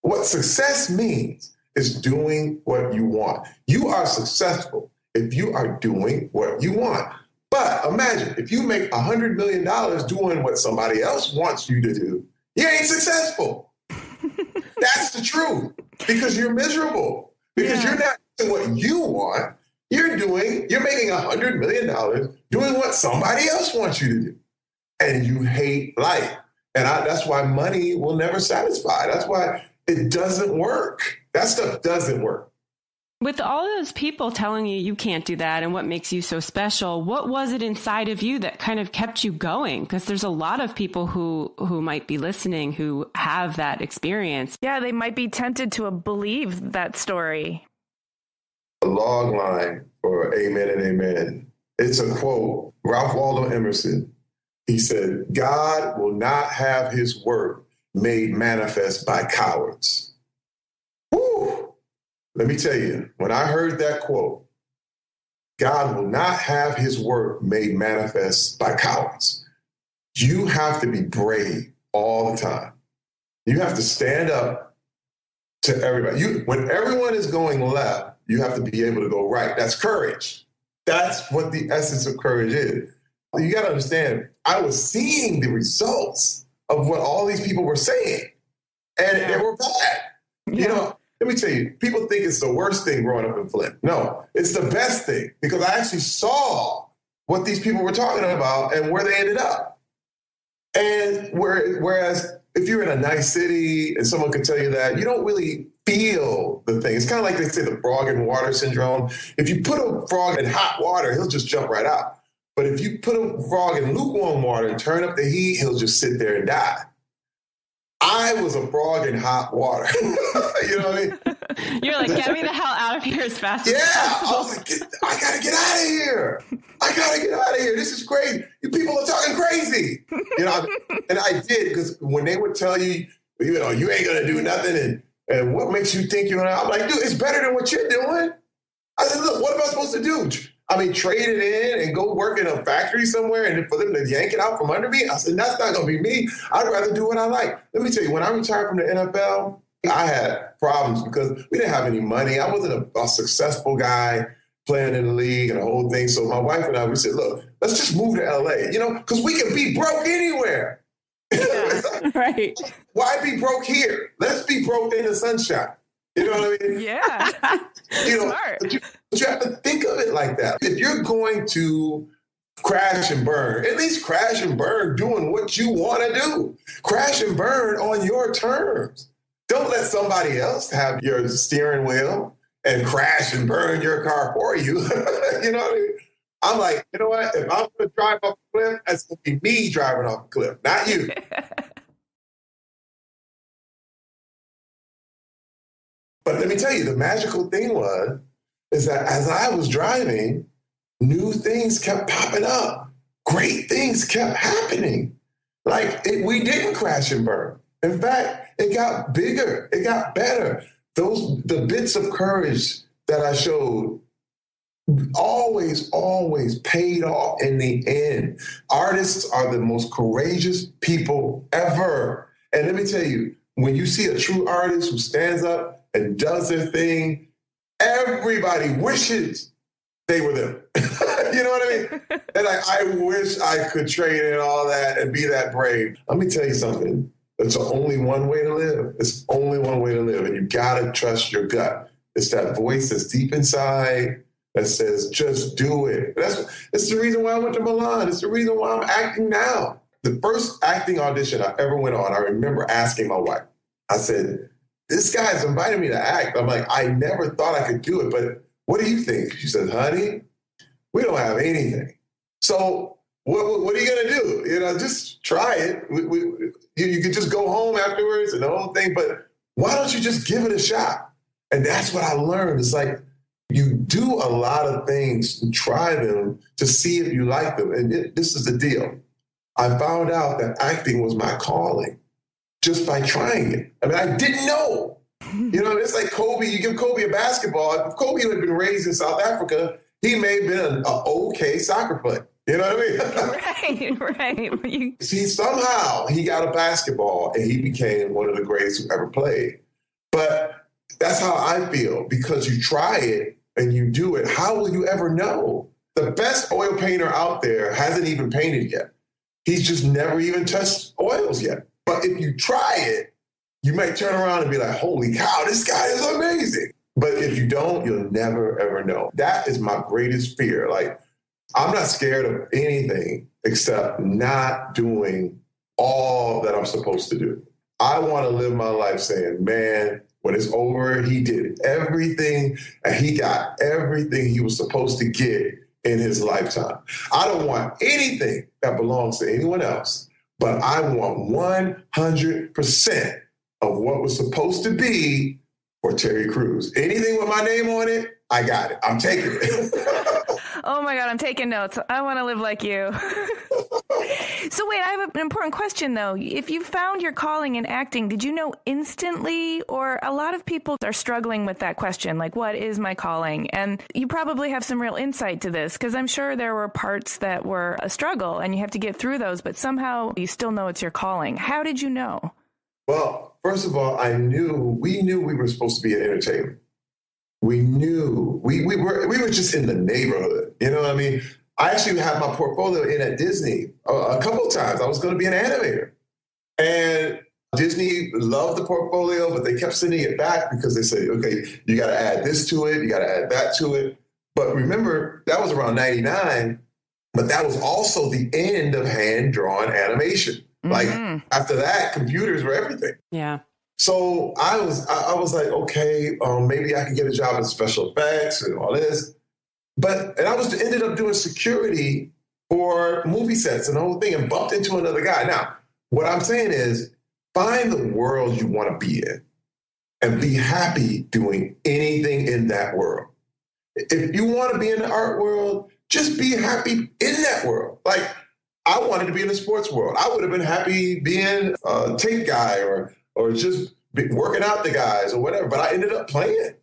what success means is doing what you want. You are successful if you are doing what you want. But imagine if you make $100 million doing what somebody else wants you to do, you ain't successful. That's the truth, because you're miserable, because you're not doing what you want. You're making $100 million doing what somebody else wants you to do. And you hate life. And that's why money will never satisfy. That's why It doesn't work. That stuff doesn't work. With all those people telling you can't do that and what makes you so special, what was it inside of you that kind of kept you going? Because there's a lot of people who might be listening who have that experience. Yeah, they might be tempted to believe that story. A log line for amen and amen. It's a quote, Ralph Waldo Emerson. He said, God will not have his work made manifest by cowards. Woo! Let me tell you, when I heard that quote, God will not have his work made manifest by cowards. You have to be brave all the time. You have to stand up to everybody. When everyone is going left, you have to be able to go right. That's courage. That's what the essence of courage is. You got to understand, I was seeing the results of what all these people were saying, and they were bad. Yeah. You know, let me tell you, people think it's the worst thing growing up in Flint. No, it's the best thing, because I actually saw what these people were talking about and where they ended up. And whereas if you're in a nice city and someone could tell you that, you don't really feel the thing. It's kind of like they say the frog in water syndrome. If you put a frog in hot water, he'll just jump right out. But if you put a frog in lukewarm water and turn up the heat, he'll just sit there and die. I was a frog in hot water. You know what I mean? You're like, get me the hell out of here as fast as possible. I was like, I got to get out of here. I got to get out of here. This is crazy. You people are talking crazy. You know, and I did, because when they would tell you, you know, you ain't going to do nothing, and what makes you think you're going to, I'm like, dude, it's better than what you're doing. I said, look, what am I supposed to do? I mean, trade it in and go work in a factory somewhere and for them to yank it out from under me? I said, that's not going to be me. I'd rather do what I like. Let me tell you, when I retired from the NFL, I had problems because we didn't have any money. I wasn't a successful guy playing in the league and the whole thing. So my wife and I, we said, look, let's just move to LA, you know, because we can be broke anywhere. Yeah, right. Why be broke here? Let's be broke in the sunshine. You know what I mean? Yeah. You know, Smart. but you have to think of it like that. If you're going to crash and burn, at least crash and burn doing what you want to do. Crash and burn on your terms. Don't let somebody else have your steering wheel and crash and burn your car for you. You know what I mean? I'm like, you know what? If I'm going to drive off a cliff, that's going to be me driving off a cliff, not you. But let me tell you, the magical thing is that as I was driving, new things kept popping up. Great things kept happening. Like we didn't crash and burn. In fact, it got bigger. It got better. The bits of courage that I showed always paid off in the end. Artists are the most courageous people ever. And let me tell you, when you see a true artist who stands up and does their thing, everybody wishes they were them. You know what I mean? And I wish I could train in all that and be that brave. Let me tell you something. There's only one way to live. It's only one way to live. And you got to trust your gut. It's that voice that's deep inside that says, just do it. It's the reason why I went to Milan. It's the reason why I'm acting now. The first acting audition I ever went on, I remember asking my wife, I said, this guy's invited me to act. I'm like, I never thought I could do it, but what do you think? She said, honey, we don't have anything. So what are you going to do? You know, just try it. You could just go home afterwards and the whole thing, but why don't you just give it a shot? And that's what I learned. It's like you do a lot of things and try them to see if you like them. And this is the deal. I found out that acting was my calling just by trying it. I mean, I didn't know. You know, it's like Kobe. You give Kobe a basketball. If Kobe had been raised in South Africa, he may have been an okay soccer player. You know what I mean? Right. See, somehow he got a basketball and he became one of the greatest who ever played. But that's how I feel, because you try it and you do it. How will you ever know? The best oil painter out there hasn't even painted yet. He's just never even touched oils yet. But if you try it, you might turn around and be like, holy cow, this guy is amazing. But if you don't, you'll never, ever know. That is my greatest fear. Like, I'm not scared of anything except not doing all that I'm supposed to do. I want to live my life saying, man, when it's over, he did everything and he got everything he was supposed to get in his lifetime. I don't want anything that belongs to anyone else, but I want 100% of what was supposed to be for Terry Crews. Anything with my name on it, I got it. I'm taking it. Oh my God, I'm taking notes. I want to live like you. So wait, I have an important question though. If you found your calling in acting, did you know instantly? Or a lot of people are struggling with that question, like, what is my calling? And you probably have some real insight to this, because I'm sure there were parts that were a struggle and you have to get through those, but somehow you still know it's your calling. How did you know? Well, first of all, we knew we were supposed to be an entertainer. We knew we were just in the neighborhood. You know what I mean? I actually had my portfolio in at Disney a couple of times. I was going to be an animator. And Disney loved the portfolio, but they kept sending it back because they said, okay, you got to add this to it. You got to add that to it. But remember, that was around 99, but that was also the end of hand-drawn animation. Mm-hmm. Like after that, computers were everything. Yeah. So I was like, okay, maybe I can get a job in special effects and all this. And I ended up doing security for movie sets and the whole thing and bumped into another guy. Now, what I'm saying is find the world you want to be in and be happy doing anything in that world. If you want to be in the art world, just be happy in that world. Like I wanted to be in the sports world. I would have been happy being a tape guy or just working out the guys or whatever, but I ended up playing.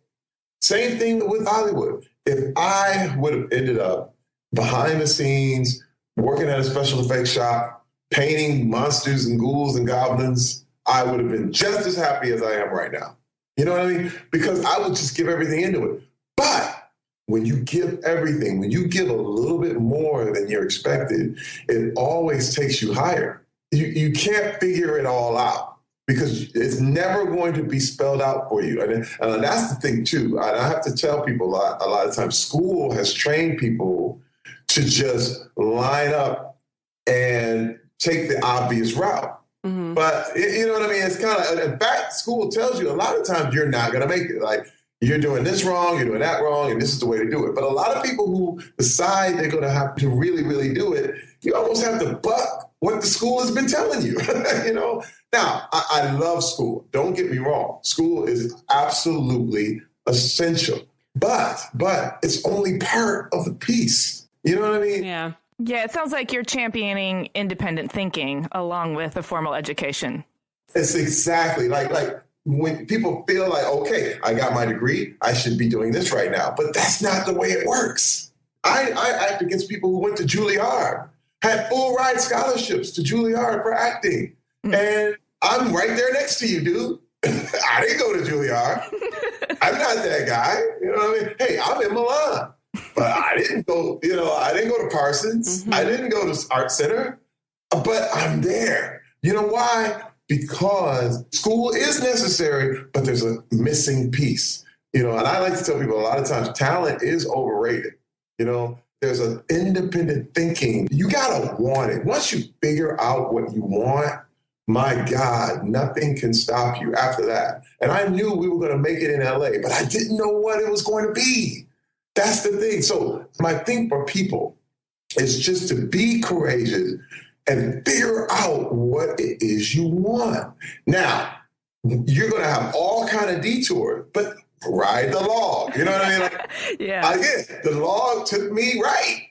Same thing with Hollywood. If I would have ended up behind the scenes, working at a special effects shop, painting monsters and ghouls and goblins, I would have been just as happy as I am right now. You know what I mean? Because I would just give everything into it. But when you give everything, when you give a little bit more than you're expected, it always takes you higher. You can't figure it all out, because it's never going to be spelled out for you. And that's the thing, too. I have to tell people a lot of times, school has trained people to just line up and take the obvious route. Mm-hmm. But, you know what I mean? It's kind of, in fact, school tells you a lot of times you're not going to make it. Like, you're doing this wrong, you're doing that wrong, and this is the way to do it. But a lot of people who decide they're going to have to really, really do it, you almost have to buck what the school has been telling you, you know? Now, I love school. Don't get me wrong. School is absolutely essential, but it's only part of the piece. You know what I mean? Yeah. Yeah, it sounds like you're championing independent thinking along with a formal education. It's exactly like when people feel like, okay, I got my degree, I should be doing this right now. But that's not the way it works. I act against people who went to Juilliard, had full ride scholarships to Juilliard for acting. Mm. And I'm right there next to you, dude. I didn't go to Juilliard. I'm not that guy. You know what I mean? Hey, I'm in Milan. But I didn't go, I didn't go to Parsons. Mm-hmm. I didn't go to Art Center. But I'm there. You know why? Because school is necessary, but there's a missing piece. And I like to tell people a lot of times, talent is overrated. There's an independent thinking. You got to want it. Once you figure out what you want, my God, nothing can stop you after that. And I knew we were going to make it in LA, but I didn't know what it was going to be. That's the thing. So my thing for people is just to be courageous and figure out what it is you want. Now, you're going to have all kind of detours, but ride the log. You know what I mean? Yeah. The log took me right.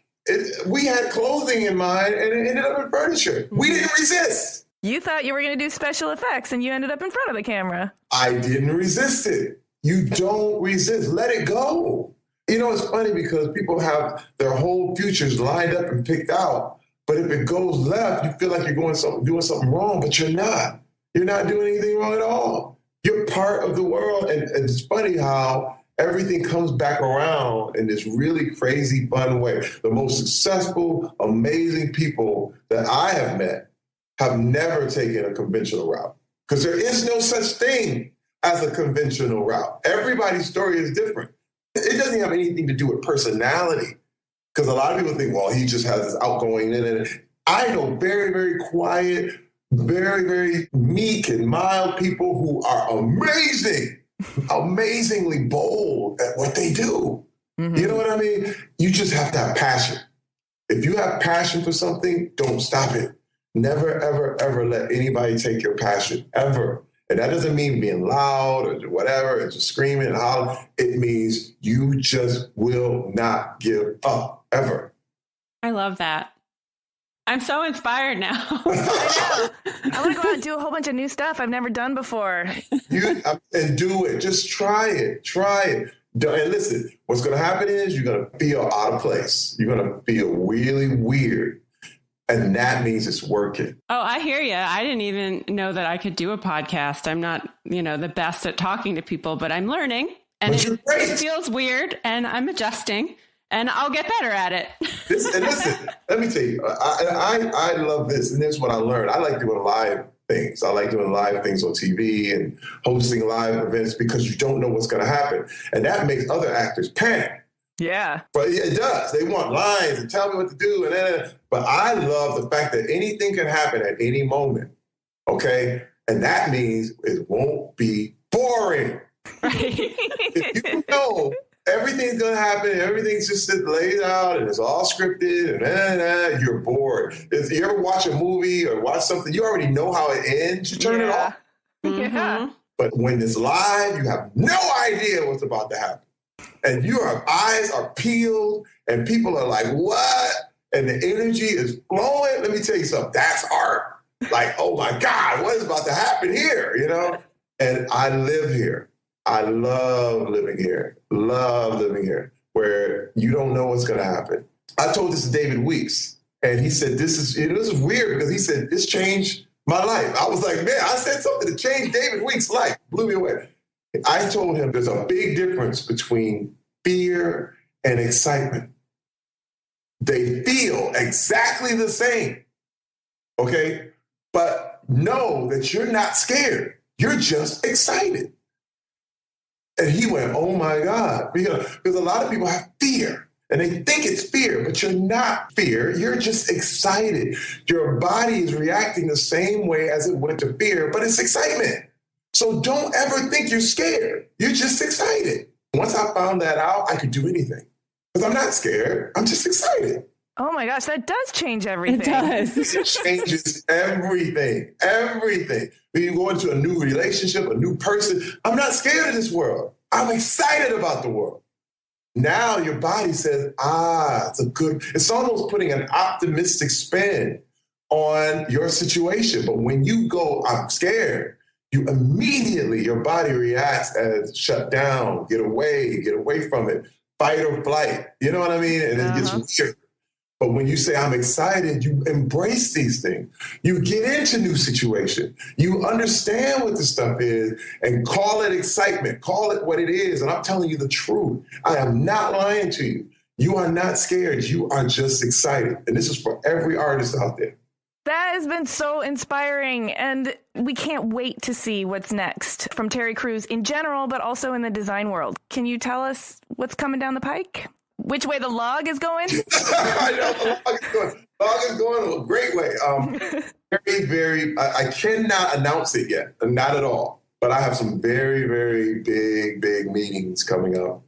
We had clothing in mind, and it ended up in furniture. We didn't resist. You thought you were going to do special effects, and you ended up in front of the camera. I didn't resist it. You don't resist. Let it go. It's funny because people have their whole futures lined up and picked out. But if it goes left, you feel like you're doing something wrong, but you're not. You're not doing anything wrong at all. You're part of the world. And it's funny how everything comes back around in this really crazy, fun way. The most successful, amazing people that I have met have never taken a conventional route, because there is no such thing as a conventional route. Everybody's story is different. It doesn't have anything to do with personality, because a lot of people think, well, he just has this outgoing. I know very, very quiet, very, very meek and mild people who are amazingly bold at what they do. Mm-hmm. You know what I mean? You just have to have passion. If you have passion for something, don't stop it. Never, ever, ever let anybody take your passion, ever. And that doesn't mean being loud or whatever, or just screaming and hollering. It means you just will not give up, ever. I love that. I'm so inspired now. I know. I want to go out and do a whole bunch of new stuff I've never done before. And do it. Just try it. Try it. And listen, what's going to happen is you're going to feel out of place. You're going to feel really weird. And that means it's working. Oh, I hear you. I didn't even know that I could do a podcast. I'm not, the best at talking to people, but I'm learning. And it feels weird, and I'm adjusting, and I'll get better at it. And listen, let me tell you, I love this, and this is what I learned. I like doing live things. I like doing live things on TV and hosting live events because you don't know what's going to happen. And that makes other actors panic. Yeah. But it does. They want lines and tell me what to do. But I love the fact that anything can happen at any moment. Okay? And that means it won't be boring. Right. If you know everything's going to happen, everything's just laid out and it's all scripted and you're bored. If you ever watch a movie or watch something, you already know how it ends. You turn it off. Mm-hmm. Yeah. But when it's live, you have no idea what's about to happen. And your eyes are peeled and people are like, what? And the energy is flowing. Let me tell you something. That's art. Like, oh my God, what is about to happen here? And I live here. I love living here. Love living here where you don't know what's going to happen. I told this to David Weeks and he said, this is weird because he said, this changed my life. I was like, man, I said something to change David Weeks' life. Blew me away. I told him there's a big difference between fear and excitement. They feel exactly the same, okay? But know that you're not scared. You're just excited. And he went, oh my God. Because a lot of people have fear and they think it's fear, but you're not fear. You're just excited. Your body is reacting the same way as it would to fear, but it's excitement. So don't ever think you're scared. You're just excited. Once I found that out, I could do anything. Because I'm not scared. I'm just excited. Oh my gosh, that does change everything. It does. It changes everything. Everything. When you go into a new relationship, a new person, I'm not scared of this world. I'm excited about the world. Now your body says, it's almost putting an optimistic spin on your situation. But when you go, I'm scared, you immediately, your body reacts as shut down, get away from it, fight or flight. You know what I mean? And it gets weird. But when you say, I'm excited, you embrace these things. You get into new situations. You understand what the stuff is and call it excitement. Call it what it is. And I'm telling you the truth. I am not lying to you. You are not scared. You are just excited. And this is for every artist out there. That has been so inspiring, and we can't wait to see what's next from Terry Crews in general, but also in the design world. Can you tell us what's coming down the pike? Which way the log is going? I know the log is going. Log is going a great way. Very, very, I cannot announce it yet, not at all. But I have some very, very big meetings coming up.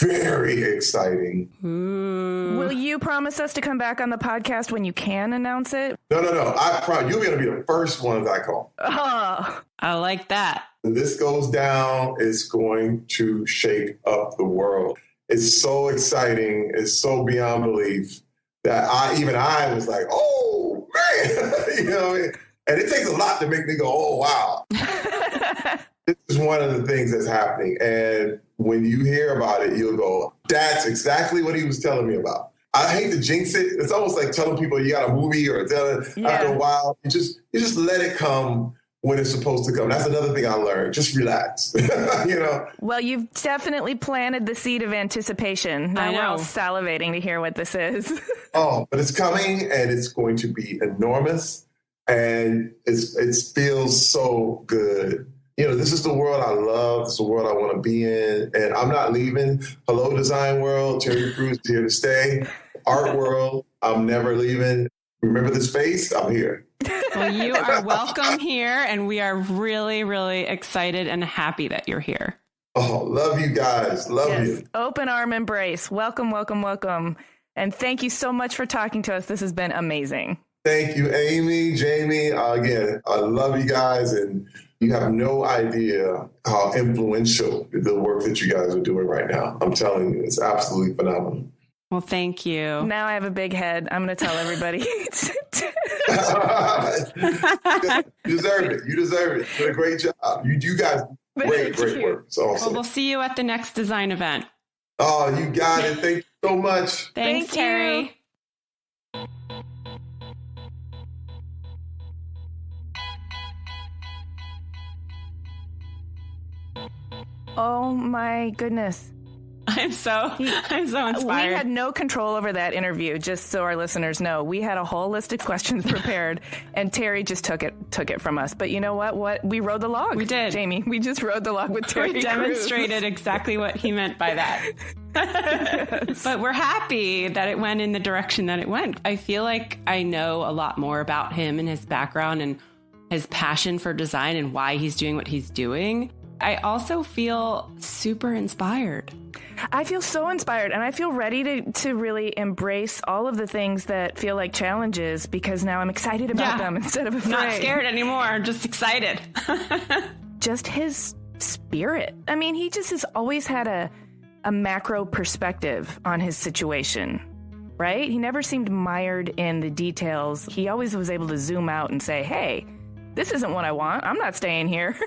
Very exciting. Will you promise us to come back on the podcast when you can announce it? No. I promise you're going to be the first one that I call. Oh, I like that. When this goes down, it's going to shake up the world. It's so exciting. It's so beyond belief that I was like, oh, man. You know what I mean? And it takes a lot to make me go, oh, wow. This is one of the things that's happening. And when you hear about it, you'll go, that's exactly what he was telling me about. I hate to jinx it. It's almost like telling people you got a movie or after a while, you just let it come when it's supposed to come. That's another thing I learned. Just relax, you know? Well, you've definitely planted the seed of antisipation. Now we're all salivating to hear what this is. Oh, but it's coming and it's going to be enormous and it feels so good. You know, this is the world I love. This is the world I want to be in. And I'm not leaving. Hello, design world. Terry Crews is here to stay. Art world, I'm never leaving. Remember this face? I'm here. Well, you are welcome here, and we are really, really excited and happy that you're here. Oh, love you guys. Love you. Open arm embrace. Welcome, welcome, welcome. And thank you so much for talking to us. This has been amazing. Thank you, Amy, Jamie. Again, I love you guys, and you have no idea how influential the work that you guys are doing right now. I'm telling you, it's absolutely phenomenal. Well, thank you. Now I have a big head. I'm going to tell everybody. You deserve it. You deserve it. You did a great job. You guys, great work. It's awesome. Well, we'll see you at the next design event. Oh, you got it. Thank you so much. Thanks, Terry. Oh my goodness. I'm so inspired. We had no control over that interview, just so our listeners know. We had a whole list of questions prepared, and Terry just took it from us. But you know what? We rode the log. We did. Jamie, we just rode the log with Terry. We demonstrated exactly what he meant by that. Yes. But we're happy that it went in the direction that it went. I feel like I know a lot more about him and his background and his passion for design and why he's doing what he's doing. I also feel super inspired. I feel so inspired, and I feel ready to really embrace all of the things that feel like challenges, because now I'm excited about them instead of afraid. Not scared anymore, just excited. Just his spirit. I mean, he just has always had a macro perspective on his situation, right? He never seemed mired in the details. He always was able to zoom out and say, hey, this isn't what I want. I'm not staying here.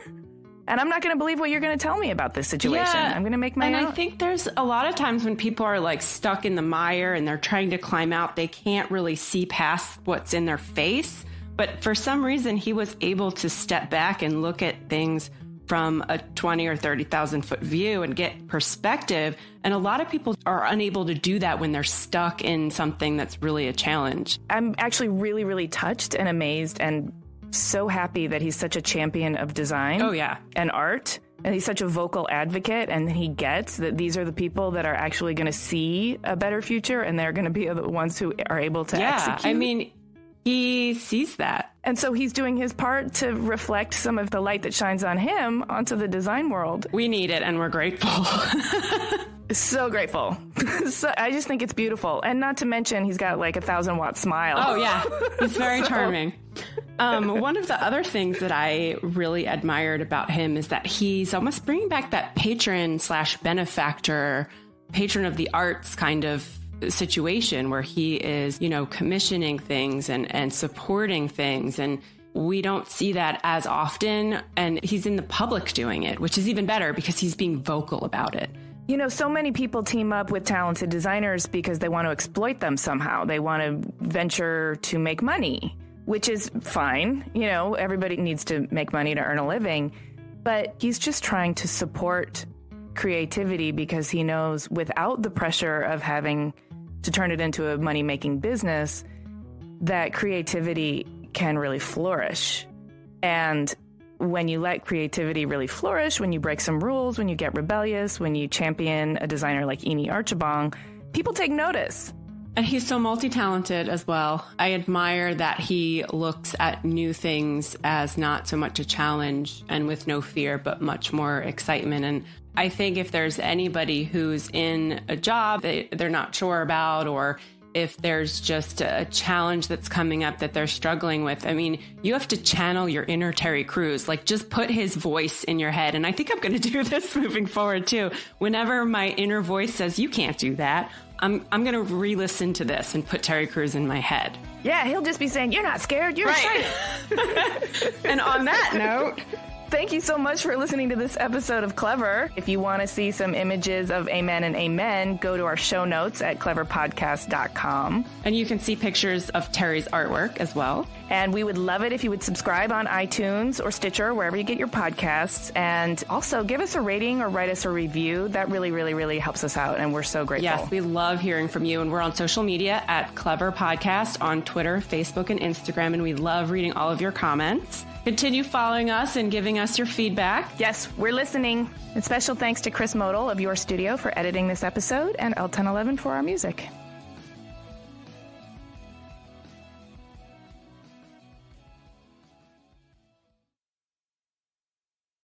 And I'm not going to believe what you're going to tell me about this situation. Yeah, I'm going to make my own. And I think there's a lot of times when people are like stuck in the mire and they're trying to climb out, they can't really see past what's in their face. But for some reason, he was able to step back and look at things from a 20 or 30,000 foot view and get perspective. And a lot of people are unable to do that when they're stuck in something that's really a challenge. I'm actually really, really touched and amazed and so happy that he's such a champion of design. Oh, yeah. And art. And he's such a vocal advocate, and he gets that these are the people that are actually going to see a better future, and they're going to be the ones who are able to execute. I mean, he sees that. And so he's doing his part to reflect some of the light that shines on him onto the design world. We need it, and we're grateful. So grateful. So, I just think it's beautiful. And not to mention, he's got like 1,000-watt smile. Oh, yeah. He's very charming. One of the other things that I really admired about him is that he's almost bringing back that patron/benefactor, patron of the arts kind of situation where he is, commissioning things and supporting things. And we don't see that as often. And he's in the public doing it, which is even better because he's being vocal about it. So many people team up with talented designers because they want to exploit them somehow. They want to venture to make money, which is fine. Everybody needs to make money to earn a living. But he's just trying to support creativity because he knows without the pressure of having to turn it into a money-making business, that creativity can really flourish. And when you let creativity really flourish, when you break some rules, when you get rebellious, when you champion a designer like Eni Archibong, people take notice. And he's so multi-talented as well. I admire that he looks at new things as not so much a challenge and with no fear, but much more excitement. And I think if there's anybody who's in a job that they're not sure about, or if there's just a challenge that's coming up that they're struggling with, I mean, you have to channel your inner Terry Crews, like just put his voice in your head. And I think I'm going to do this moving forward too. Whenever my inner voice says, you can't do that, I'm going to re-listen to this and put Terry Crews in my head. Yeah, he'll just be saying, you're not scared, you're excited. And on that note, thank you so much for listening to this episode of Clever. If you want to see some images of Amen and Amen, go to our show notes at cleverpodcast.com. And you can see pictures of Terry's artwork as well. And we would love it if you would subscribe on iTunes or Stitcher, wherever you get your podcasts. And also give us a rating or write us a review. That really, really, really helps us out. And we're so grateful. Yes, we love hearing from you. And we're on social media at Clever Podcast on Twitter, Facebook, and Instagram. And we love reading all of your comments. Continue following us and giving us your feedback. Yes, we're listening. And special thanks to Chris Modal of Your Studio for editing this episode and L1011 for our music.